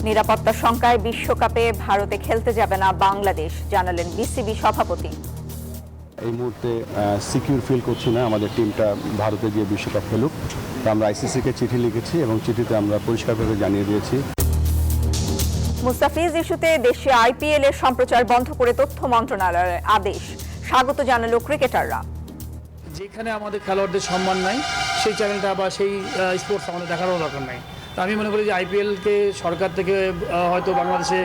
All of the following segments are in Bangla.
নিরাপত্তা শঙ্কায় বিশ্বকাপে ভারতে খেলতে যাবে না বাংলাদেশ, জানালেন বিসিবি সভাপতি। এই মুহূর্তে সিকিউর ফিল করছি না আমাদের টিমটা ভারতে গিয়ে বিশ্বকাপ খেলুক। আমরা আইসিসিকে চিঠি লিখেছি এবং চিঠিতে আমরা পরিষ্কারভাবে জানিয়ে দিয়েছি। মুস্তাফিজ ইস্যুতে দেশে আইপিএল এর সম্প্রচার বন্ধ করে তথ্য মন্ত্রণালয়ের আদেশ, স্বাগত জানালো ক্রিকেটাররা। যেখানে আমাদের খেলোয়াড়দের সম্মান নাই সেই চ্যানেলটা বা সেই স্পোর্টস আমাদের দেখারও দরকার নাই। তো আমি মনে করি যে আইপিএলকে সরকার থেকে হয়তো বাংলাদেশে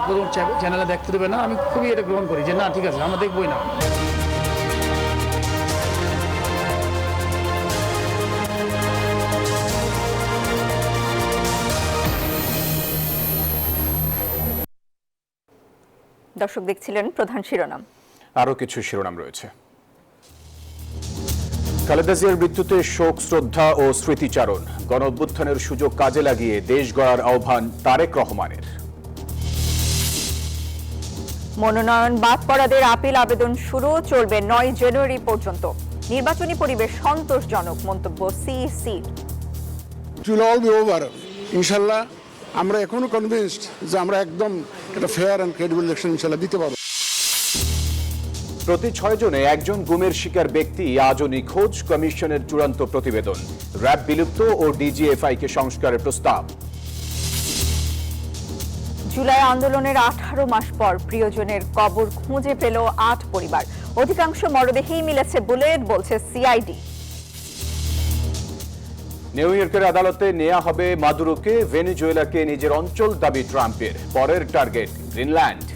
কোনো চ্যানেলে দেখতে দেবে না। আমি খুবই এটা গ্রহণ করি যে না, ঠিক আছে, আমরা দেখবই না। দর্শক দেখছিলেন প্রধান শিরোনাম। আরও কিছু শিরোনাম রয়েছে। খালেদা জিয়ার মৃত্যুতে শোক, শ্রদ্ধা ও স্মৃতিচারণ। গণ অভ্যুত্থানের সুযোগ কাজে লাগিয়ে দেশ গড়ার আহ্বান তারেক রহমানের। মনোনয়ন বাদ পড়াদের আপিল আবেদন শুরু, চলবে 9 জানুয়ারি পর্যন্ত। নির্বাচনী পরিবেশ সন্তোষজনক, মন্তব্য CEC. It will all be over. ইনশাল্লাহ আমরা এখনো কনভিন্সড যে আমরা একদম একটা ফেয়ার অ্যান্ড ক্রেডিবল ইলেকশন ইনশাল্লাহ দিতে পারবো। প্রতি 6 জনে একজন গুমের শিকার ব্যক্তি আজও নিখোঁজ, কমিশনের চূড়ান্ত প্রতিবেদন। র্যাব বিলুপ্ত ও ডিজিএফআইকে সংস্কারের প্রস্তাব। জুলাই আন্দোলনের 18 মাস পর প্রিয়জনের কবর খুঁজে পেল 8 পরিবার। অধিকাংশ মরদেহেই মিলেছে বুলেট, বলছে সিআইডি। নিউ ইয়র্কের আদালতে নেওয়া হবে মাদুরোকে, ভেনেজুয়েলাকে নিজের অঞ্চল দাবি ট্রাম্পের। পরের টার্গেট গ্রিনল্যান্ড।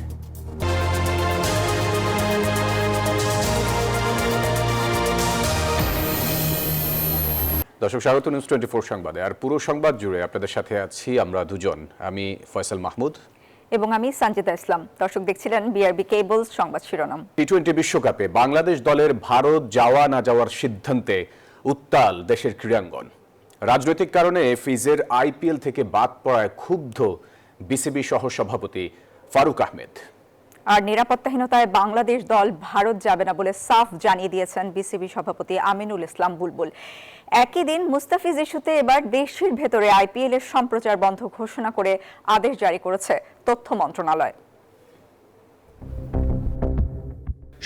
দর্শক স্বাগত নিউজ 24 সংবাদে। আর পুরো সংবাদ জুড়ে আপনাদের সাথে আছি আমরা দুজন, আমি ফয়সাল মাহমুদ এবং আমি সঞ্জিতা ইসলাম। দর্শক দেখছিলেন বিআরবি কেবলস সংবাদ শিরোনাম। টি-20 বিশ্বকাপে বাংলাদেশ দলের ভারত যাওয়া না যাওয়ার সিদ্ধান্তে উত্তাল দেশের ক্রীড়াঙ্গন। রাজনৈতিক কারণে ফিজের আইপিএল থেকে বাদ পড়ায় ক্ষুব্ধ বিসিবি সহ সভাপতি ফারুক আহমেদ। আর নিরাপত্তাহীনতায় বাংলাদেশ দল ভারত যাবে না বলে সাফ জানিয়ে দিয়েছেন বিসিবি সভাপতি আমিনুল ইসলাম বুলবুল। একই দিন মুস্তাফিজ ইস্যুতে এবার দেশের ভেতরে আইপিএল এর সম্প্রচার বন্ধ ঘোষণা করে আদেশ জারি করেছে তথ্য মন্ত্রণালয়।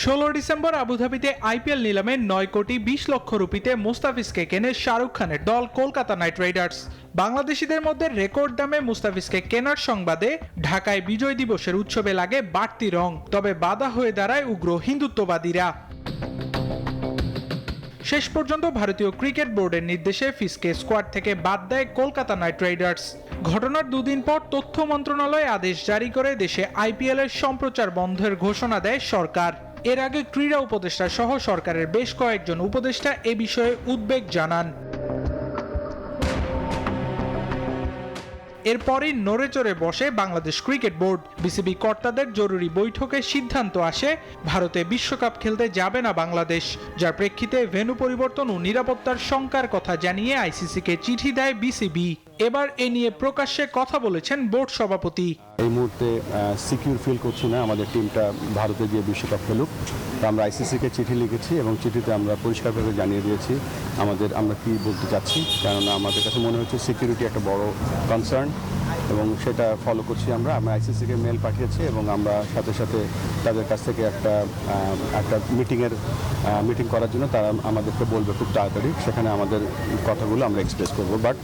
16 ডিসেম্বর আবুধাবিতে আইপিএল নিলামে 9 কোটি 20 লক্ষ রুপিতে মুস্তাফিজকে কেনে শাহরুখ খানের দল কলকাতা নাইট রাইডার্স। বাংলাদেশিদের মধ্যে রেকর্ড দামে মুস্তাফিজকে কেনার সংবাদে ঢাকায় বিজয় দিবসের উৎসবে লাগে বাড়তি রং, তবে বাধা হয়ে দাঁড়ায় উগ্র হিন্দুত্ববাদীরা। শেষ পর্যন্ত ভারতীয় ক্রিকেট বোর্ডের নির্দেশে ফিজকে স্কোয়াড থেকে বাদ দেয় কলকাতা নাইট রাইডার্স। ঘটনার দুদিন পর তথ্য মন্ত্রণালয় আদেশ জারি করে দেশে আইপিএল এর সম্প্রচার বন্ধের ঘোষণা দেয় সরকার। এর আগে ক্রীড়া উপদেষ্টা সহ সরকারের বেশ কয়েকজন উপদেষ্টা এ বিষয়ে উদ্বেগ জানান। এরপরই নড়েচড়ে বসে বাংলাদেশ ক্রিকেট বোর্ড। বিসিবি কর্তাদের জরুরি বৈঠকে সিদ্ধান্ত আসে ভারতে বিশ্বকাপ খেলতে যাবে না বাংলাদেশ, যার প্রেক্ষিতে ভেন্যু পরিবর্তন ও নিরাপত্তার শঙ্কার কথা জানিয়ে আইসিসিকে চিঠি দেয় বিসিবি। এবার এ নিয়ে প্রকাশ্যে কথা বলেছেন বোর্ড সভাপতি। এই মুহূর্তে সিকিউর ফিল করছি না আমাদের টিমটা ভারতে গিয়ে বিশ্বকাপ খেলুক। আমরা আইসিসিকে চিঠি লিখেছি এবং চিঠিতে আমরা পরিষ্কারভাবে জানিয়ে দিয়েছি আমরা কি বলতে চাচ্ছি, কেননা আমাদের কাছে মনে হচ্ছে সিকিউরিটি একটা বড় কনসার্ন এবং সেটা ফলো করছি। আমরা আইসিসিকে মেল পাঠিয়েছি এবং আমরা সাথে সাথে তাদের কাছ থেকে একটা মিটিং করার জন্য তারা আমাদেরকে বলবে খুব তাড়াতাড়ি। সেখানে আমাদের কথাগুলো আমরা এক্সপ্রেস করবো, বাট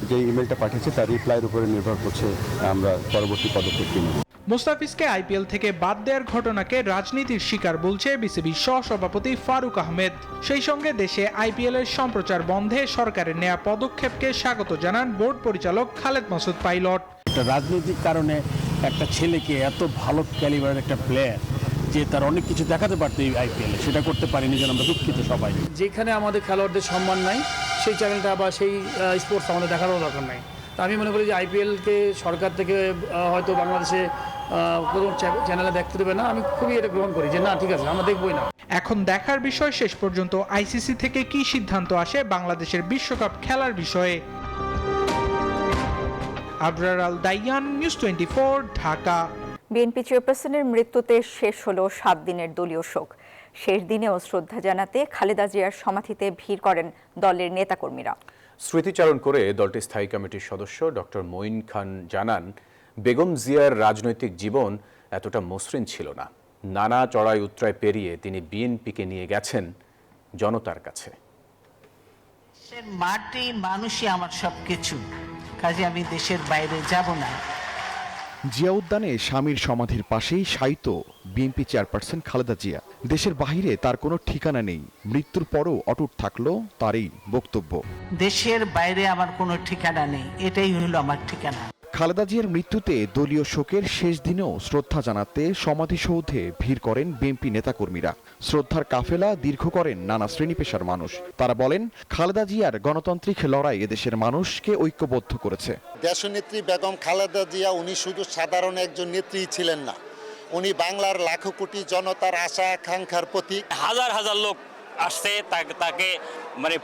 যে ইমেলটা পাঠিয়েছি তার রিপ্লাইয়ের উপরে নির্ভর করছে আমরা পরবর্তী পদক্ষেপ কি নেব। মুস্তাফিজকে আইপিএল থেকে বাদ দেওয়ার ঘটনাকে রাজনীতির শিকার বলছে বিসিবি সহসভাপতি ফারুক আহমেদ। সেই সঙ্গে দেশে আইপিএল এর সম্প্রচার বন্ধে সরকারের নেয়া পদক্ষেপকে স্বাগত জানান বোর্ড পরিচালক খালেদ মাসুদ পাইলট। একটা রাজনৈতিক কারণে একটা ছেলেকে এত ভালো ক্যালিবারের একটা প্লেয়ার যে তার অনেক কিছু দেখাতে পারতো এই আইপিএলে, সেটা করতে পারিনি, যেন আমরা দুঃখিত সবাই। যেখানে আমাদের খেলোয়াড়দের সম্মান নাই সেই চ্যানেলটা বা সেই স্পোর্টস আমাদের দেখারও দরকার নাই। তো আমি মনে করি যে আইপিএলকে সরকার থেকে হয়তো বাংলাদেশে কোনো চ্যানেলে দেখতে দেবে না। আমি খুবই এটা গ্রহণ করি যে না, ঠিক আছে, আমরা দেখবই না। এখন দেখার বিষয় শেষ পর্যন্ত আইসিসি থেকে কি সিদ্ধান্ত আসে বাংলাদেশের বিশ্বকাপ খেলার বিষয়ে। আবরার আল দাইয়ান, নিউজ 24, ঢাকা। বিএনপি চেয়ারপারসনের মৃত্যুতে শেষ হলো 7 দিনের দলীয় শোক। শেষ দিনেও শ্রদ্ধা জানাতে খালেদা জিয়ার সমাধিতে ভিড় করেন দলের নেতাকর্মীরা। স্মৃতিচারণ করে দলটির স্থায়ী কমিটির সদস্য ডক্টর মঈন খান জানান, বেগম জিয়ার রাজনৈতিক জীবন এতটা মসৃণ ছিল না। নানা চড়াই উতরাই পেরিয়ে তিনি বিএনপিকে নিয়ে গেছেন জনতার কাছে। দেশের মাটি মানুষই আমার সবকিছু, কাজে আমি দেশের বাইরে যাব না। জিয়া উদ্যানে স্বামীর সমাধির পাশেই শায়িত বিএনপি চেয়ারপারসন খালেদা জিয়া। দেশের বাহিরে তার কোনো ঠিকানা নেই, মৃত্যুর পরও অটুট থাকলো তার এই বক্তব্য। দেশের বাইরে আমার কোনো ঠিকানা নেই, এটাই হলো আমার ঠিকানা। খালেদা জিয়ার মৃত্যুতে দলীয় শোকের শেষ দিনেও শ্রদ্ধা জানাতে সমাধিসৌধে ভিড় করেন বিএনপি নেতাকর্মীরা। শ্রদ্ধার কাফেলা দীর্ঘ করেন নানা শ্রেণী পেশার মানুষ। তারা বলেন, খালেদা জিয়ার গণতান্ত্রিক লড়াই এদেশের মানুষকে ঐক্যবদ্ধ করেছে। দেশনেত্রী বেগম খালেদা জিয়া উনি শুধু সাধারণ একজন নেত্রী ছিলেন না, উনি বাংলার লাখো কোটি জনতার আশা আকাঙ্ক্ষার প্রতীক। হাজার হাজার লোক আসছে তাকে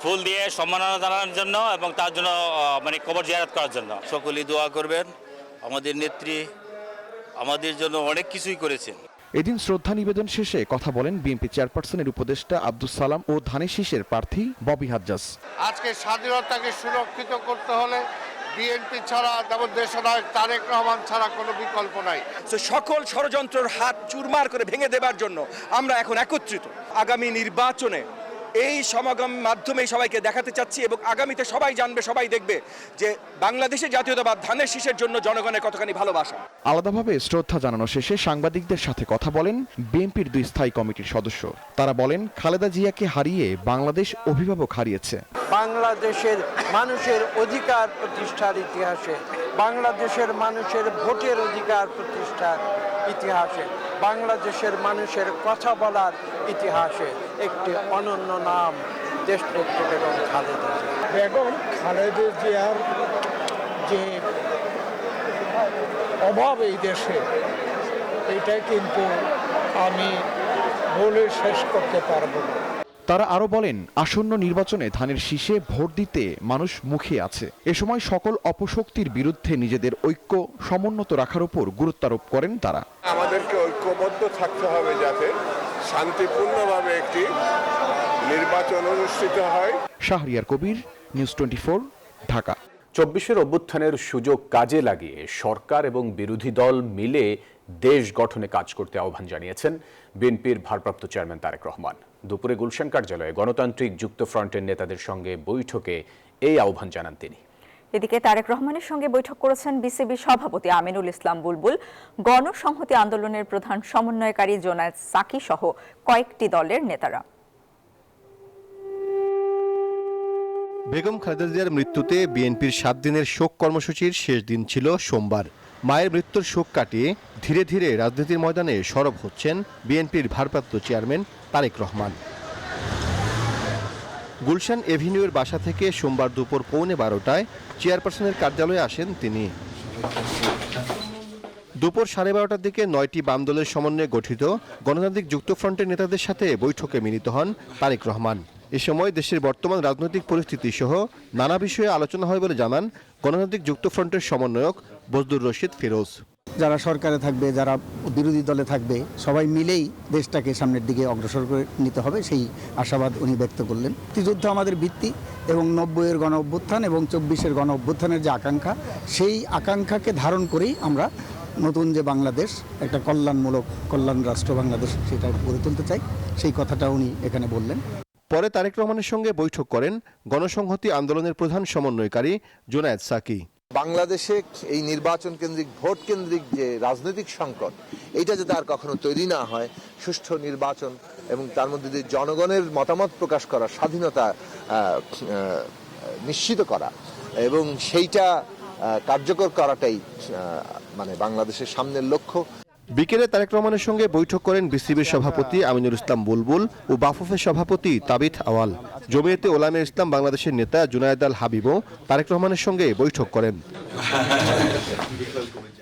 ফুল দিয়ে সম্মাননা জানানোর জন্য এবং তার জন্য কবর জিয়ারত করার জন্য। সকলেই দোয়া করবেন, আমাদের নেত্রী আমাদের জন্য অনেক কিছুই করেছেন। এদিন শ্রদ্ধা নিবেদন শেষে কথা বলেন বিএনপি চেয়ারপারসনের উপদেষ্টা আব্দুস সালাম ও ধানের শীষের প্রার্থী ববি হাজ্জাজ। আজকে স্বাধীনতাকে সুরক্ষিত করতে হলে বিএনপি ছাড়া, যেমন দেশনায়ক তারেক রহমান ছাড়া কোনো বিকল্প নাই। সকল ষড়যন্ত্রের হাত চুরমার করে ভেঙে দেবার জন্য আমরা এখন একত্রিত। আগামী নির্বাচনে এই সমাগম মাধ্যমে সবাইকে দেখাতে চাচ্ছি এবং আগামীতে সবাই জানবে, সবাই দেখবে যে বাংলাদেশে জাতীয়তাবাদ ধানের শীষের জন্য জনগণের কতখানি ভালোবাসা। আলাদাভাবে শ্রদ্ধা জানানো শেষে সাংবাদিকদের সাথে কথা বলেন বিএনপির 2 স্থায়ী কমিটির সদস্য। তারা বলেন, খালেদা জিয়াকে হারিয়ে বাংলাদেশ অভিভাবক হারিয়েছে। বাংলাদেশের মানুষের অধিকার প্রতিষ্ঠার ইতিহাসে, বাংলাদেশের মানুষের ভোটের অধিকার প্রতিষ্ঠার ইতিহাসে, বাংলাদেশের মানুষের কথা বলার ইতিহাসে একটি অনন্য নাম দেশনেত্রী বেগম খালেদা জিয়া। বেগম খালেদা জিয়ার যে অভাব এই দেশে, এটা কিন্তু আমি বলে শেষ করতে পারবো না। তারা আরো বলেন, আসন্ন নির্বাচনে ধানের শীষে ভোট দিতে মানুষ মুখিয়ে আছে। এ সময় সকল অপশক্তির বিরুদ্ধে নিজেদের ঐক্য সমুন্নত রাখার উপর গুরুত্বারোপ করেন তারা। আমাদেরকে ঐক্যবদ্ধ থাকতে হবে যাতে শান্তিপূর্ণভাবে একটি নির্বাচন অনুষ্ঠিত হয়। শাহরিয়ার কবির, নিউজ 24, ঢাকা। 24-এর অভ্যুত্থানের সুযোগ কাজে লাগিয়ে সরকার এবং বিরোধী দল মিলে দেশ গঠনে কাজ করতে আহ্বান জানিয়েছেন বিএনপির ভারপ্রাপ্ত চেয়ারম্যান তারেক রহমান। দুপুরে গুলশান কার্যালয়ে গণতান্ত্রিক যুক্তফ্রন্টের নেতাদের সঙ্গে বৈঠকে এই আহ্বান জানান তিনি। এদিকে তারেক রহমানের সঙ্গে বৈঠক করেছেন বিসিবি সভাপতি আমিনুল ইসলাম বুলবুল, গণসংহতি আন্দোলনের প্রধান সমন্বয়কারী জোনায়েদ সাকি সহ কয়েকটি দলের নেতারা। বেগম খালেদা জিয়ার মৃত্যুতে বিএনপির 7 দিনের শোক কর্মসূচির শেষ দিন ছিল সোমবার। মায়ের মৃত্যুর শোক কাটিয়ে ধীরে ধীরে রাজনীতির ময়দানে সরব হচ্ছেন বিএনপির ভারপ্রাপ্ত চেয়ারম্যান তারেক রহমান। গুলশান এভিনিউয়ের বাসা থেকে সোমবার দুপুর 12:15টায় চেয়ারপারসনের কার্যালয়ে আসেন তিনি। দুপুর 12:30টার দিকে 9টি বাম দলের সমন্বয়ে গঠিত গণতান্ত্রিক যুক্তফ্রন্টের নেতাদের সাথে বৈঠকে মিলিত হন তারেক রহমান। এ সময় দেশের বর্তমান রাজনৈতিক পরিস্থিতি সহ নানা বিষয়ে আলোচনা হয় বলে জানান গণতান্ত্রিক যুক্তফ্রন্টের সমন্বয়ক বজলুর রশিদ ফিরোজ। যারা সরকারে থাকবে, যারা বিরোধী দলে থাকবে, সবাই মিলেই দেশটাকে সামনের দিকে অগ্রসর করে নিতে হবে, সেই আশাবাদ উনি ব্যক্ত করলেন। মুক্তিযুদ্ধ আমাদের ভিত্তি এবং 90-এর গণ অভ্যুত্থান এবং 24-এর গণ অভ্যুত্থানের যে আকাঙ্ক্ষা, সেই আকাঙ্ক্ষাকে ধারণ করেই আমরা নতুন যে বাংলাদেশ, একটা কল্যাণ রাষ্ট্র বাংলাদেশ, সেটা গড়ে তুলতে চাই। সেই কথাটা উনি এখানে বললেন। পরে তারেক রহমানের সঙ্গে বৈঠক করেন গণসংহতি আন্দোলনের প্রধান সমন্বয়কারী জোনায়েদ সাকি। বাংলাদেশে এই নির্বাচন কেন্দ্রিক, ভোট কেন্দ্রিক যে রাজনৈতিক সংকট, এটা যাতে আর কখনো তৈরি না হয়, সুষ্ঠু নির্বাচন এবং তার মধ্যে দিয়ে জনগণের মতামত প্রকাশ করার স্বাধীনতা নিশ্চিত করা এবং সেইটা কার্যকর করাটাই বাংলাদেশের সামনের লক্ষ্য। বিকেলে তারেক রহমানের সঙ্গে বৈঠক করেন বিসিবির সভাপতি আমিনুল ইসলাম বুলবুল ও বাফুফের সভাপতি তাবিথ আওয়াল। জমিয়তে ওলামে ইসলাম বাংলাদেশের নেতা জুনায়েদ আল হাবিবও তারেক রহমানের সঙ্গে বৈঠক করেন।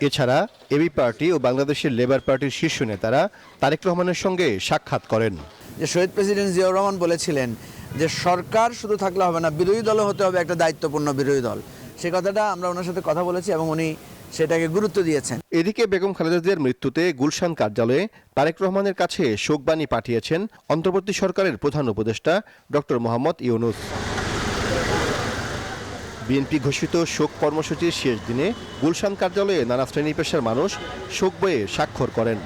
এছাড়া এবি পার্টি ও বাংলাদেশের লেবার পার্টির শীর্ষ নেতারা তারেক রহমানের সঙ্গে সাক্ষাৎ করেন। যে শহীদ প্রেসিডেন্ট জিয়াউর রহমান বলেছিলেন যে সরকার শুধু থাকলে হবে না, বিরোধী দলও হতে হবে একটা দায়িত্বপূর্ণ বিরোধী দল। সে কথাটা আমরা ওনার সাথে কথা বলেছি এবং উনি সেটাকে গুরুত্ব দিয়েছেন। এদিকে বেগম খালেদা জিয়ার মৃত্যুতে গুলশান কার্যালয়ে তারেক রহমানের কাছে শোকবাণী পাঠিয়েছেন অন্তর্বর্তী সরকারের প্রধান উপদেষ্টা ডক্টর মোহাম্মদ ইউনূস। বিএনপি ঘোষিত শোক কর্মসূচির শেষ দিনে গুলশান কার্যালয়ে নানা শ্রেণী পেশার মানুষ শোক বইয়ে স্বাক্ষর করেন।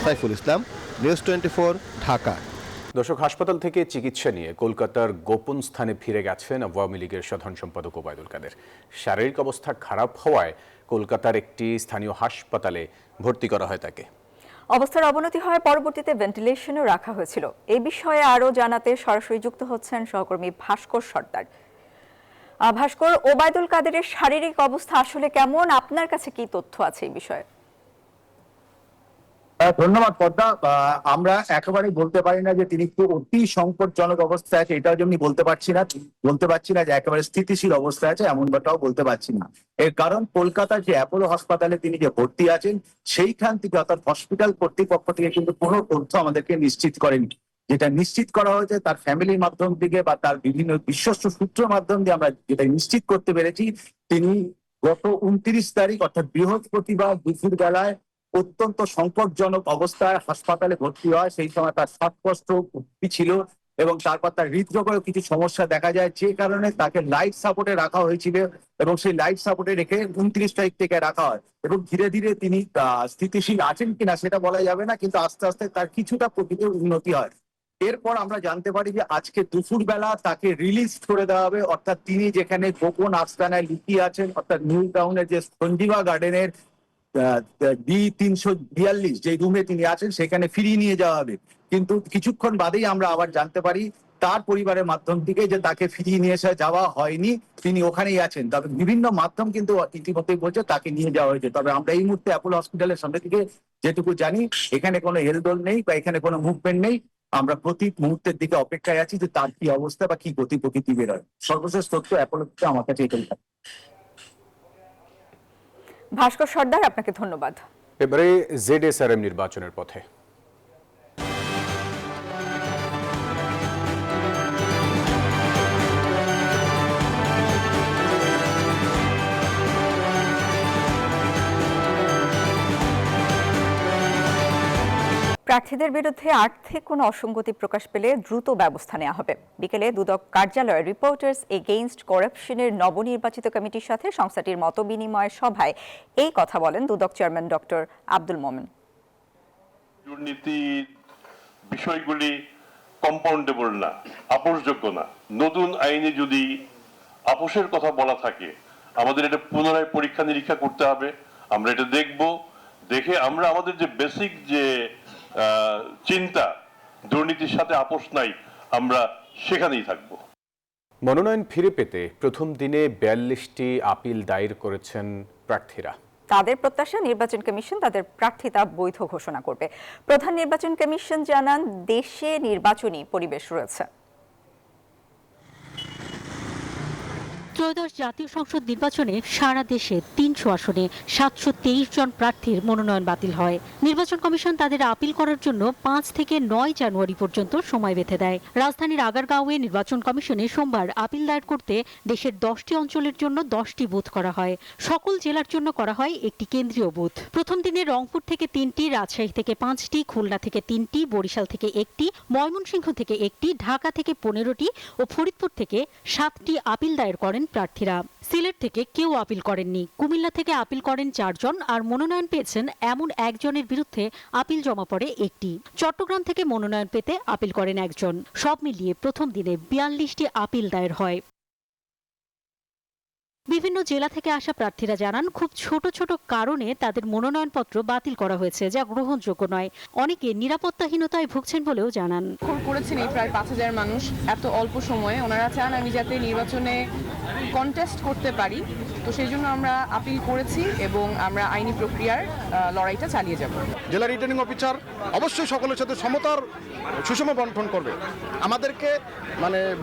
সাইফুল ইসলাম, নিউজ 24, ঢাকা। দর্শক, হাসপাতাল থেকে চিকিৎসা নিয়ে কলকাতার গোপন স্থানে ফিরে গেছেন আওয়ামী লীগের সাধারণ সম্পাদক ওবায়দুল কাদের। শারীরিক অবস্থা খারাপ হওয়ায় কলকাতার একটি স্থানীয় হাসপাতালে ভর্তি করা হয় তাকে। অবস্থার অবনতি হয়, পরবর্তীতে ভেন্টিলেশনে রাখা হয়েছিল। এই বিষয়ে আরও জানাতে সরাসরি যুক্ত হচ্ছেন সহকর্মী ভাস্কর সর্দার। ভাস্কর, ওবায়দুল কাদেরের শারীরিক অবস্থা আসলে কেমন? আপনার কাছে কি তথ্য আছে এই বিষয়ে? ধন্যবাদ পদ্মা। আমরা একেবারেই বলতে পারি না যে তিনি একটু অতি সংকটজনক অবস্থায় আছে, এটাও যেমনি বলতে পারছি না যে একেবারে স্থিতিশীল অবস্থায় আছে, এমনটাও বলতে পারছি না। এর কারণ কলকাতার যে অ্যাপোলো হাসপাতালে তিনি যে ভর্তি আছেন সেইখান থেকে, অর্থাৎ হসপিটাল কর্তৃপক্ষ থেকে কিন্তু কোনো তথ্য আমাদেরকে নিশ্চিত করেনি। যেটা নিশ্চিত করা হয়েছে তার ফ্যামিলির মাধ্যম থেকে বা তার বিভিন্ন বিশ্বস্ত সূত্রের মাধ্যম দিয়ে আমরা যেটা নিশ্চিত করতে পেরেছি, তিনি গত 29 তারিখ অর্থাৎ বৃহস্পতিবার দুপুর বেলায় অত্যন্ত সংকটজনক অবস্থায় হাসপাতালে ভর্তি হয়। সেই সময় তার শ্বাসকষ্ট ছিল এবং তারপর তার হৃদরোগের কিছু সমস্যা দেখা যায়, যে কারণে তাকে লাইফ সাপোর্টে রাখা হয়েছিল এবং সেই লাইফ সাপোর্টে রেখে 29 তারিখ থেকে রাখা হয় এবং ধীরে ধীরে তিনি স্থিতিশীল আছেন কিনা সেটা বলা যাবে না, কিন্তু আস্তে আস্তে তার কিছুটা প্রকৃতির উন্নতি হয়। এরপর আমরা জানতে পারি যে আজকে দুপুরবেলা তাকে রিলিজ করে দেওয়া হবে, অর্থাৎ তিনি যেখানে গোপন আস্তানায় লুকিয়ে আছেন, অর্থাৎ নিউ টাউনের যে সঞ্জীবা গার্ডেনের D342 যে রুমে তিনি আছেন সেখানে ফিরিয়ে নিয়ে যাওয়া হবে। কিন্তু কিছুক্ষণ বাদেই আমরা আবার জানতে পারি তার পরিবারের মাধ্যম থেকে যে তাকে ফিরিয়ে নিয়ে যাওয়া হয়নি, তিনি ওখানেই আছেন। তবে বিভিন্ন মাধ্যম কিন্তু ইতিমধ্যেই বলছে তাকে নিয়ে যাওয়া হয়েছে। তবে আমরা এই মুহূর্তে অ্যাপোলো হসপিটালের সামনে থেকে যেটুকু জানি, এখানে কোনো হেলদোল নেই বা এখানে কোনো মুভমেন্ট নেই। আমরা প্রতি মুহূর্তের দিকে অপেক্ষায় আছি যে তার কি অবস্থা বা কি গতি প্রকৃতি বেরোয়। সর্বশেষ তথ্য অ্যাপোলো থেকে আমার কাছে এটাই। ভাস্কর সর্দার, আপনাকে ধন্যবাদ। এবারে ZSRM নির্বাচনের পথে। প্রার্থীদের বিরুদ্ধে আর্থিক কোনো অসঙ্গতি প্রকাশ পেলে দ্রুত ব্যবস্থা নেওয়া হবে। বিকেলে দুদক কার্যালয়ে রিপোর্টার্স এগেইনস্ট করাপশনের নবনির্বাচিত কমিটির সাথে সংস্থাটির মতবিনিময় সভায় এই কথা বলেন দুদক চেয়ারম্যান ডক্টর আব্দুল মোমেন। দুর্নীতির বিষয়গুলি কম্পাউন্ডেবল না, আপোষযোগ্য না। নতুন আইনে যদি আপোষের কথা বলা থাকে, আমাদের এটা পুনরায় পরীক্ষা নিরীক্ষা করতে হবে। আমরা এটা দেখে আমরা আমাদের যে বেসিক যে চিন্তা, দুর্নীতির সাথে আপোষ নাই, আমরা সেখানেই থাকব। মনোনয়ন ফিরে পেতে প্রথম দিনে 42টি আপিল দায়ের করেছেন প্রার্থীরা। তাদের প্রত্যাশা নির্বাচন কমিশন তাদের প্রার্থিতা বৈধ ঘোষণা করবে। প্রধান নির্বাচন কমিশন জানান, দেশে নির্বাচনী পরিবেশ রয়েছে। ত্রয়োদশ জাতীয় সংসদ নির্বাচনে সারা দেশে 300 আসনে 723 জন প্রার্থীর মনোনয়ন বাতিল হয়। নির্বাচন কমিশন তাদের আপিল করার জন্য 5 থেকে 9 জানুয়ারি পর্যন্ত সময় বেঁধে দেয়। রাজধানীর আগারগাঁওয়ে নির্বাচন কমিশনে সোমবার আপিল দায়ের করতে দেশের 10টি অঞ্চলের জন্য 10টি বুথ করা হয়। সকল জেলার জন্য করা হয় একটি কেন্দ্রীয় বুথ। প্রথম দিনে রংপুর থেকে 3টি, রাজশাহী থেকে 5টি, খুলনা থেকে 3টি, বরিশাল থেকে 1টি, ময়মনসিংহ থেকে 1টি, ঢাকা থেকে 15টি ও ফরিদপুর থেকে 7টি আপিল দায়ের করেন প্রার্থীরা। সিলেট থেকে কেউ আপিল করেননি। কুমিল্লা থেকে আপিল করেন 4 জন, আর মনোনয়ন পেয়েছেন এমন 1 জনের বিরুদ্ধে আপিল জমা পড়ে 1টি। চট্টগ্রাম থেকে মনোনয়ন পেতে আপিল করেন 1 জন। সব মিলিয়ে প্রথম দিনে 42টি আপিল দায়ের হয়। বিভিন্ন জেলা থেকে আসা প্রার্থীরা জানান, খুব ছোট ছোট কারণে তাদের মনোনয়নপত্র বাতিল করা হয়েছে, যা গ্রহণযোগ্য নয়। অনেকে নিরাপত্তাহীনতায় ভুগছেন বলেও জানান। করেছেন এই প্রায় 5000 মানুষ এত অল্প সময়ে। ওনারা চান আমি যাতে নির্বাচনে কন্টেস্ট করতে পারি, তো সেই জন্য আমরা আপিল করেছি এবং আমরা আইনি প্রক্রিয়ার লড়াইটা চালিয়ে যাব। জেলা রিটার্নিং অফিসার অবশ্যই সকলের সাথে সমতার সুষম বন্টন করবে। আমাদেরকে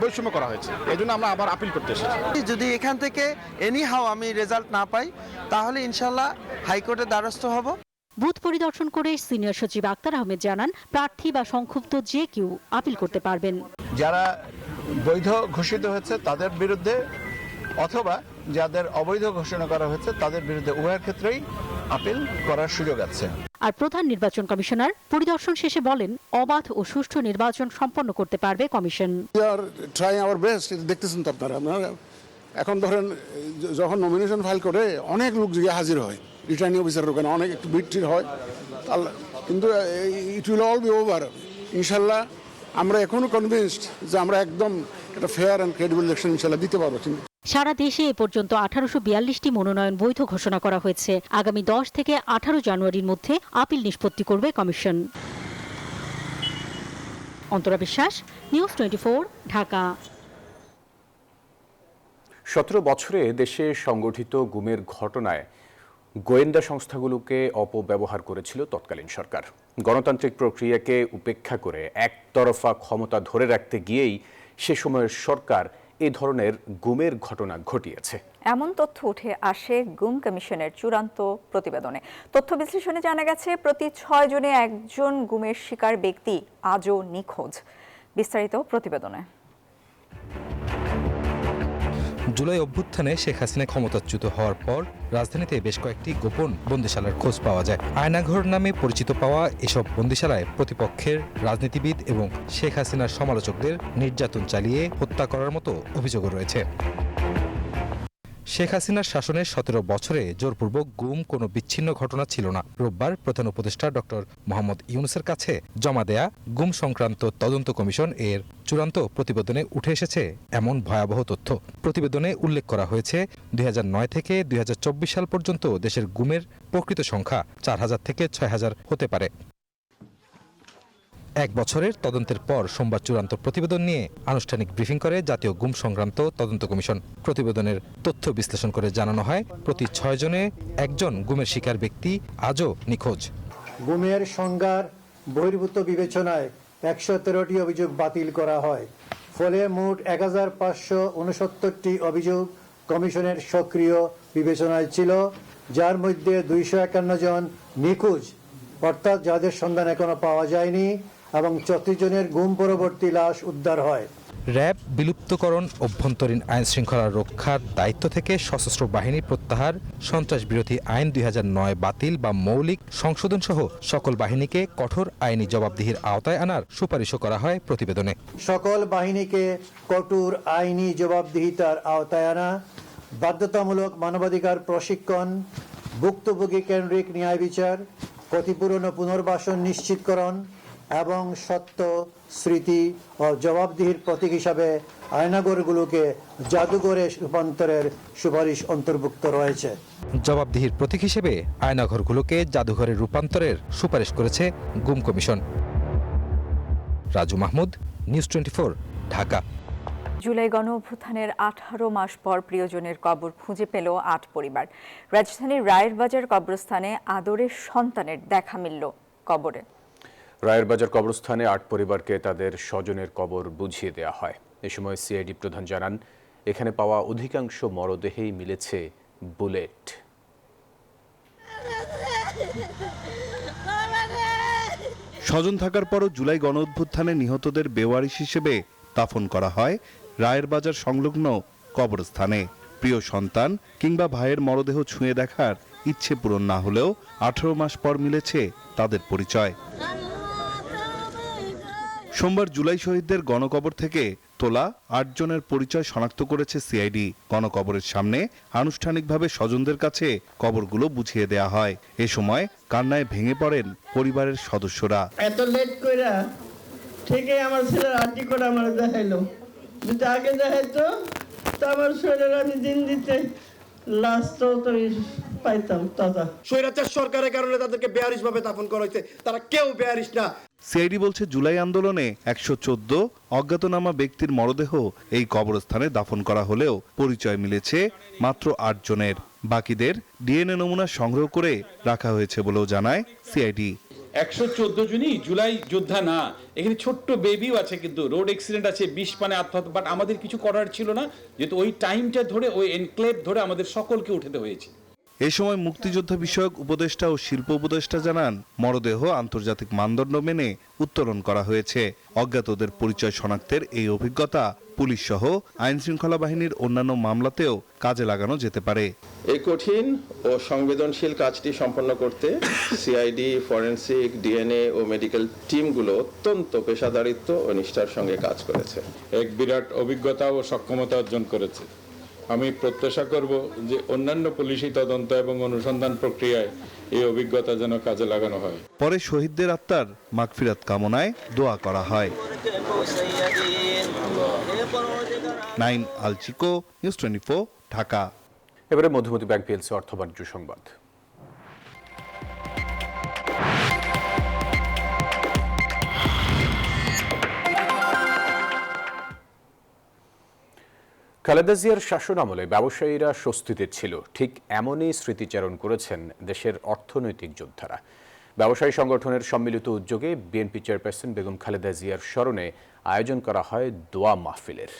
বৈষম্য করা হয়েছে, এই জন্য আমরা আবার আপিল করতে এসেছি। যদি এখান থেকে এনিহাও আমি রেজাল্ট না পাই, তাহলে ইনশাল্লাহ হাইকোর্টের দ্বারস্থ হব। বুথ পরিদর্শন করে সিনিয়র সচিব আক্তার আহমেদ জানান, প্রার্থী বা সংক্ষুব্ধ যে কেউ আপিল করতে পারবেন। যারা বৈধ ঘোষিত হয়েছে তাদের বিরুদ্ধে অথবা যাদের অবৈধ ঘোষণা করা হয়েছে তাদের বিরুদ্ধে উভয়ের ক্ষেত্রেই আপিল করার সুযোগ আছে। আর প্রধান নির্বাচন কমিশনার পরিদর্শন শেষে বলেন, অবাধ ও সুষ্ঠু নির্বাচন সম্পন্ন করতে পারবে কমিশন। Trying our best. দেখতেছেন তো আপনারা, এখন ধরেন যখন নমিনেশন ফাইল করে অনেক লোক গিয়ে হাজির হয়, রিটার্নিং অফিসারের ওখানে অনেক একটু ভিড় হয়, কিন্তু it will all be over ইনশাল্লাহ। আমরা এখনো কনভিন্সড যে আমরা একদম একটা ফেয়ার অ্যান্ড ক্রেডিবল ইলেকশন ইনশাল্লাহ দিতে পারবো। সারা দেশে এ পর্যন্ত 1842টি মনোনয়ন বৈধ ঘোষণা করা হয়েছে। আগামী 10 থেকে 18 জানুয়ারির মধ্যে আপিল নিষ্পত্তি করবে কমিশন। অন্তরা বিশ্বাস, নিউজ 24, ঢাকা। 17 বছরে দেশে সংগঠিত গুমের ঘটনায় গোয়েন্দা সংস্থাগুলোকে অপব্যবহার করেছিল তৎকালীন সরকার। গণতান্ত্রিক প্রক্রিয়াকে উপেক্ষা করে একতরফা ক্ষমতা ধরে রাখতে গিয়েই সে সময়ের সরকার এ ধরনের গুমের ঘটনা ঘটিয়েছে। এমন তথ্য উঠে আসে গুম কমিশনের চূড়ান্ত প্রতিবেদনে। তথ্য বিশ্লেষণে জানা গেছে, প্রতি 6 জনে একজন গুমের শিকার ব্যক্তি আজও নিখোঁজ। বিস্তারিত প্রতিবেদনে। জুলাই অভ্যুত্থানে শেখ হাসিনা ক্ষমতাচ্যুত হওয়ার পর রাজধানীতে বেশ কয়েকটি গোপন বন্দিশালার খোঁজ পাওয়া যায়। আয়নাঘর নামে পরিচিত পাওয়া এসব বন্দিশালায় প্রতিপক্ষের রাজনীতিবিদ এবং শেখ হাসিনার সমালোচকদের নির্যাতন চালিয়ে হত্যা করার মতো অভিযোগও রয়েছে। শেখ হাসিনার শাসনের 17 বছরে জোরপূর্বক গুম কোনো বিচ্ছিন্ন ঘটনা ছিল না। রোববার প্রধান উপদেষ্টা ডক্টর মোহাম্মদ ইউনূসের কাছে জমা দেয়া গুম সংক্রান্ত তদন্ত কমিশন এর চূড়ান্ত প্রতিবেদনে উঠে এসেছে এমন ভয়াবহ তথ্য। প্রতিবেদনে উল্লেখ করা হয়েছে 2009 থেকে 2024 সাল পর্যন্ত দেশের গুমের প্রকৃত সংখ্যা 4000 থেকে 6000 হতে পারে। এক বছরের তদন্তের পর সোমবার চূড়ান্ত প্রতিবেদন নিয়ে আনুষ্ঠানিক ব্রিফিং করে জাতীয় গুম সংক্রান্ত তদন্ত কমিশন। প্রতিবেদনের তথ্য বিশ্লেষণ করে জানানো হয়, প্রতি 6 জনে একজন গুমের শিকার ব্যক্তি আজও নিখোঁজ। গুমের সংজ্ঞার বহির্ভূত বিবেচনায় 113টি অভিযোগ বাতিল করা হয়। ফলে মোট 1569টি অভিযোগ কমিশনের সক্রিয় বিবেচনায় ছিল, যার মধ্যে 251 জন নিখোঁজ অর্থাৎ যাদের সন্ধান এখনো পাওয়া যায়নি, এবং 34 জনের গুম পরবর্তী লাশ উদ্ধার হয়। র্যাব বিলুপ্তকরণ, অভ্যন্তরীণ আইন শৃঙ্খলা রক্ষার দায়িত্ব থেকে সশস্ত্র বাহিনী প্রত্যাহার, সন্ত্রাস বিরোধী আইন 2009 বাতিল বা মৌলিক সংশোধন সহ সকল বাহিনীকে কঠোর আইনি জবাবদিহির আওতায় আনার সুপারিশও করা হয় প্রতিবেদনে। সকল বাহিনীকে কঠোর আইনি জবাবদিহিতার আওতায় আনা, বাধ্যতামূলক মানবাধিকার প্রশিক্ষণ, ভুক্তভোগী কেন্দ্রিক ন্যায় বিচার, ক্ষতিপূরণ ও পুনর্বাসন নিশ্চিতকরণ এবং সত্য, স্মৃতি ও জবাবদিহির প্রতীক হিসাবে আয়নাঘরগুলোকে জাদুঘরে রূপান্তরের সুপারিশ অন্তর্ভুক্ত রয়েছে। জবাবদিহির প্রতীক হিসেবে আয়নাঘরগুলোকে জাদুঘরে রূপান্তরের সুপারিশ করেছে গুম কমিশন। রাজু মাহমুদ, নিউজ 24, ঢাকা। জুলাই গণ অভ্যুত্থানের 18 মাস পর প্রিয়জনের কবর খুঁজে পেল 8 পরিবার। রাজধানীর রায়ের বাজার কবরস্থানে আদরের সন্তানের দেখা মিলল কবরে। রায়ের বাজার কবরস্থানে 8 পরিবারকে তাদের স্বজনের কবর বুঝিয়ে দেওয়া হয়। এ সময় সিআইডি প্রধান জানান, এখানে পাওয়া অধিকাংশ মরদেহেই মিলেছে বুলেট। স্বজন থাকার পরও জুলাই গণ অভ্যুত্থানে নিহতদের বেওয়ারিশ হিসেবে দাফন করা হয় রায়ের বাজার সংলগ্ন কবরস্থানে। প্রিয় সন্তান কিংবা ভাইয়ের মরদেহ ছুঁয়ে দেখার ইচ্ছে পূরণ না হলেও 18 মাস পর মিলেছে তাদের পরিচয়। সোমবার জুলাই শহীদদের গণকবর থেকে তোলা 8 জনের পরিচয় শনাক্ত করেছে সিআইডি। গণকবরের সামনে আনুষ্ঠানিকভাবে স্বজনদের কাছে কবরগুলো বুঝিয়ে দেয়া হয়। এ সময় কান্নায় ভেঙে পড়েন পরিবারের সদস্যরা। এত লেট কইরা ঠিকই আমার ছেলের আন্টি করে আমার দেখাইলো, যদি আগে দেখাইতো তো আমার শরীরের আমি দিন দিতে লাস্ট তো পাইতাম তাজা। স্বৈরাচার সরকারের কারণে তাদেরকে বেয়ারিশ ভাবে দাফন করা হয়েছে, তারা কেউ বেয়ারিশ না। সিআইডি বলছে, জুলাই আন্দোলনে 114 অজ্ঞাতনামা ব্যক্তির মরদেহ এই কবরস্থানে দাফন করা হলেও পরিচয় মিলেছে মাত্র 8 জনের। বাকিদের ডিএনএ নমুনা সংগ্রহ করে রাখা হয়েছে বলেও জানায় সিআইডি। 114 জনই জুলাই যোদ্ধা না, এখানে ছোট্ট বেবিও আছে, কিন্তু রোড অ্যাক্সিডেন্ট আছে, 20 পানে আত্মহত্যা। বাট আমাদের কিছু করার ছিল না, যেহেতু ওই টাইমটা ধরে, ওই এনক্লেভ ধরে আমাদের সকলকে উঠাতে হয়েছে। এ সময় মুক্তিযোদ্ধা বিষয়ক উপদেষ্টা ও শিল্প উপদেষ্টা জানান, মরদেহ আন্তর্জাতিক মানদণ্ড মেনে উত্তোলন করা হয়েছে। অজ্ঞাতদের পরিচয় শনাক্তের এই অভিজ্ঞতা পুলিশ সহ আইন শৃঙ্খলা বাহিনীর অন্যান্য মামলাতেও কাজে লাগানো যেতে পারে। এই কঠিন ও সংবেদনশীল কাজটি সম্পন্ন করতে সিআইডি, ফরেনসিক, ডিএনএ ও মেডিকেল টিমগুলো অত্যন্ত পেশাদারিত্ব ও নিষ্ঠার সঙ্গে কাজ করেছে। এক বিরাট অভিজ্ঞতা ও সক্ষমতা অর্জন করেছে। আমি প্রত্যাশা করব যে অন্যান্য পুলিশি তদন্ত এবং অনুসন্ধান প্রক্রিয়ায় এই অভিজ্ঞতা যেন কাজে লাগানো হয়। পরে শহীদদের আত্মার মাগফিরাত কামনায় দোয়া করা হয়। নাইম আলচিকো, নিউজ 24, ঢাকা। এবারে মধুমতি ব্যাংক পিএলসি অর্থ বাণিজ্য সংবাদ। খালেদা জিয়ার শাসনামলে ব্যবসায়ীরা স্বস্তিতে ছিল, ঠিক এমনই স্মৃতিচারণ করেছেন দেশের অর্থনৈতিক যোদ্ধারা। ব্যবসায়ী সংগঠনের সম্মিলিত উদ্যোগে বিএনপি চেয়ারপারসন বেগম খালেদা জিয়ার স্মরণে আয়োজন করা হয় দোয়া মাহফিলের।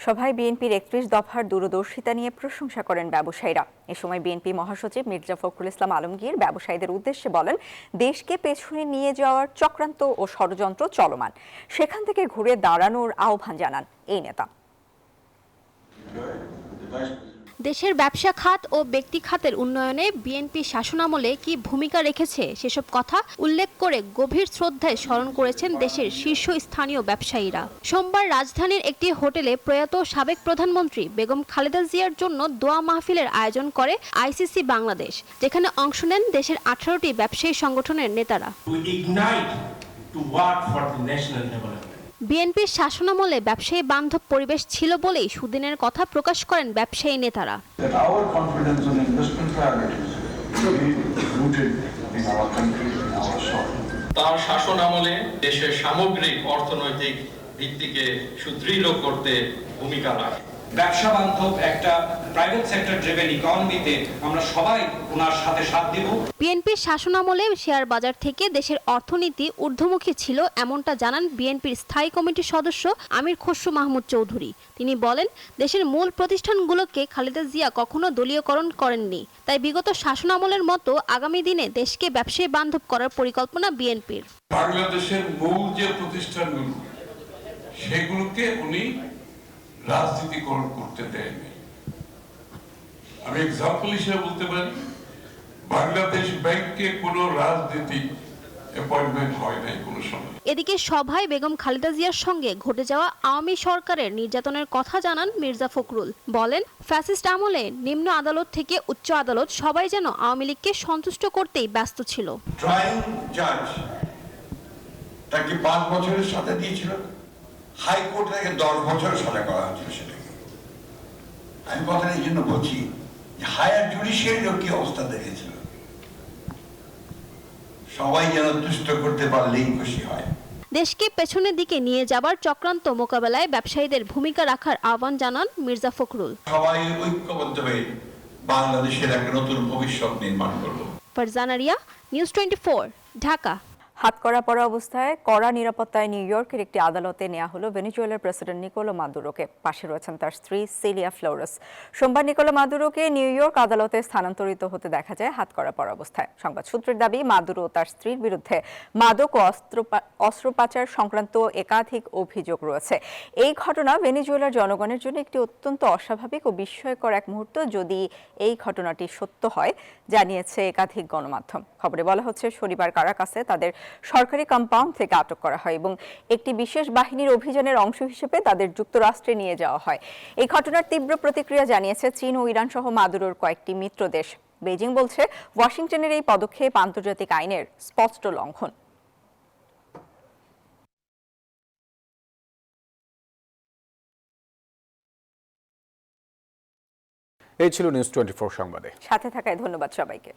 সভায় বিএনপির 31 দফার দূরদর্শিতা নিয়ে প্রশংসা করেন ব্যবসায়ীরা। এ সময় বিএনপি মহাসচিব মির্জা ফখরুল ইসলাম আলমগীর ব্যবসায়ীদের উদ্দেশ্যে বলেন, দেশকে পেছনে নিয়ে যাওয়ার চক্রান্ত ও ষড়যন্ত্র চলমান, সেখান থেকে ঘুরে দাঁড়ানোর আহ্বান জানান এই নেতা। দেশের ব্যবসা খাত ও ব্যক্তি খাতের উন্নয়নে বিএনপি শাসনামলে কি ভূমিকা রেখেছে সেসব কথা উল্লেখ করে গভীর শ্রদ্ধায় স্মরণ করেছেন দেশের শীর্ষস্থানীয় ব্যবসায়ীরা। সোমবার রাজধানীর একটি হোটেলে প্রয়াত সাবেক প্রধানমন্ত্রী বেগম খালেদা জিয়ার জন্য দোয়া মাহফিলের আয়োজন করে আইসিসি বাংলাদেশ, যেখানে অংশ নেন দেশের 18টি ব্যবসায়ী সংগঠনের নেতারা। বিএনপির শাসনামলে ব্যবসায়ী বান্ধব পরিবেশ ছিল বলেই সুদিনের কথা প্রকাশ করেন ব্যবসায়ী নেতারা। তার শাসন আমলে দেশের সামগ্রিক অর্থনৈতিক ভিত্তিকে সুদৃঢ় করতে ভূমিকা রাখে। ব্যবসা বান্ধব একটা প্রাইভেট সেক্টর ড্রিভেন ইকোনমিতে আমরা সবাই ওনার সাথে সাথ দিব। বিএনপির শাসনামলে শেয়ার বাজার থেকে দেশের অর্থনীতি ঊর্ধ্বমুখী ছিল, এমনটা জানান বিএনপির স্থায়ী কমিটির সদস্য আমির খসরু মাহমুদ চৌধুরী। তিনি বলেন, দেশের মূল প্রতিষ্ঠানগুলোকে খালেদা জিয়া কখনো দলীয়করণ করেননি, তাই বিগত শাসনামলের মতো আগামী দিনে দেশকে ব্যবসায়ী বান্ধব করার পরিকল্পনা বিএনপির। বাংলাদেশের মূল যে প্রতিষ্ঠানগুলো সেগুলোকে উনি রাজনীতিকরণ করতে দেয়নি। আমি এক্সাম্পল হিসেবে বলতে পারি, বাংলাদেশ ব্যাংকে কোনো রাজনীতিক অ্যাপয়েন্টমেন্ট হয় নাই কোনো সময়। এদিকে সভায় বেগম খালেদা জিয়ার সঙ্গে ঘটে যাওয়া আওয়ামী সরকারের নির্যাতনের কথা জানান মির্জা ফখরুল। বলেন, ফ্যাসিস্ট আমলে নিম্ন আদালত থেকে উচ্চ আদালত সবাই যেন আওয়ামী লীগকে সন্তুষ্ট করতেই ব্যস্ত ছিল। ট্রায়াল জাজ তাকে 5 বছরের সাজা দিয়েছিল, হাইকোর্ট থেকে 10 বছরের সাজা করা হয়েছিল সেটাকে। আমি কথাটা এই জন্য বলছি যে হায়ার জুডিশিয়ারিরও কি অবস্থা দেখেছিল, সবাই যেন তুষ্ট করতে পারলেই খুশি হয়। দেশকে পেছনের দিকে নিয়ে যাবার চক্রান্ত মোকাবেলায় ব্যবসায়ীদের ভূমিকা রাখার আহ্বান জানান মির্জা ফখরুল। সবাই ঐক্যবদ্ধ হয়ে বাংলাদেশের একটা নতুন ভবিষ্যৎ নির্মাণ করব। ফারজানা রিয়া, নিউজ 24, ঢাকা। হাতকড়া পরা অবস্থায় কড়া নিরাপত্তায় নিউ ইয়র্কের একটি আদালতে নেওয়া হলো ভেনেজুয়েলার প্রেসিডেন্ট নিকোলা মাদুরোকে। পাশে রয়েছেন তার স্ত্রী সিলিয়া ফ্লোরেস। সোমবার নিকোলা মাদুরোকে নিউ ইয়র্ক আদালতে স্থানান্তরিত হতে দেখা যায় হাতকড়া পরা অবস্থায়। সংবাদ সূত্রের দাবি, মাদুরো ও তার স্ত্রীর বিরুদ্ধে মাদক ও অস্ত্র পাচার সংক্রান্ত একাধিক অভিযোগ রয়েছে। এই ঘটনা ভেনেজুয়েলার জনগণের জন্য একটি অত্যন্ত অস্বাভাবিক ও বিস্ময়কর এক মুহূর্ত, যদি এই ঘটনাটি সত্য হয়, জানিয়েছে একাধিক গণমাধ্যম। খবরে বলা হচ্ছে, শনিবার কারাকাসে তাদের সরকারি কম্পাউন্ড থেকে আটক করা হয় এবং একটি বিশেষ বাহিনীর অভিযানের অংশ হিসেবে তাদের যুক্তরাষ্ট্রে নিয়ে যাওয়া হয়। এই ঘটনার তীব্র প্রতিক্রিয়া জানিয়েছে চীন ও ইরান সহ মাদুরোর কয়েকটি মিত্র দেশ। বেজিং বলছে, ওয়াশিংটনের এই পদক্ষেপ আন্তর্জাতিক আইনের স্পষ্ট লঙ্ঘন। এই ছিল নিউজ 24 সংবাদে। সাথে থাকায় ধন্যবাদ সবাইকে।